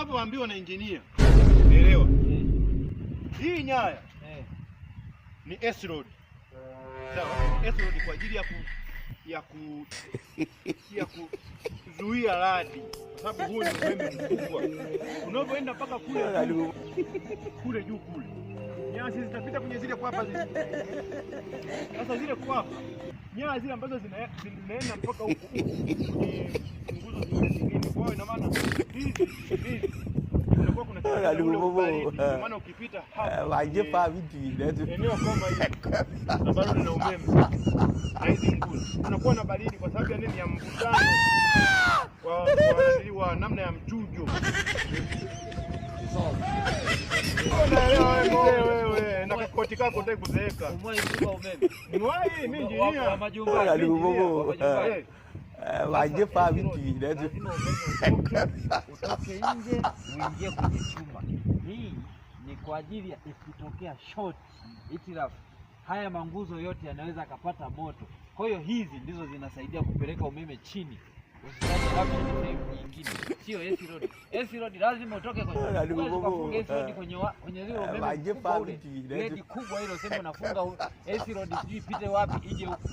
unavyoambiwa na engineer. Elewa. Hii nyaya ni S-Road. Sawa? S-Road kwa ajili ya kuzuia radi. Kwa sababu huu ni umeme mkubwa. Unapoenda mpaka kule juu kule. Nyaya zitapita kwenye zile kwapa zile. Sasa zile kwapa, nyaya zile ambazo zinaenda mpaka huko kwenye nguzo zingine. Kwa hiyo ina maana hizi kunakuwa kuna maana ukipita hapa wajepa vitu eneo kama hili na bado na umeme na hizi nguzo kunakuwa na baridi kwa sababu ya nini? Ya mvutano wa namna ya mchujo. Wewe na koti kako utaki kuzeeka. Mwai mimi injinia majumbani. Wajepa vitu utoke nje uingie kwenye chumba. Hii ni kwa ajili ya ikitokea short hitilafu, haya manguzo yote yanaweza akapata moto. Kwa hiyo hizi ndizo zinasaidia kupeleka umeme chini. Usitaki labda sehemu nyingine. Sio S-Road. S-Road lazima utoke kwenye S-Road kwenye zile umeme kubwa ule. Ledi kubwa hilo sema unafunga S-Road sijui ipite wapi ije huko.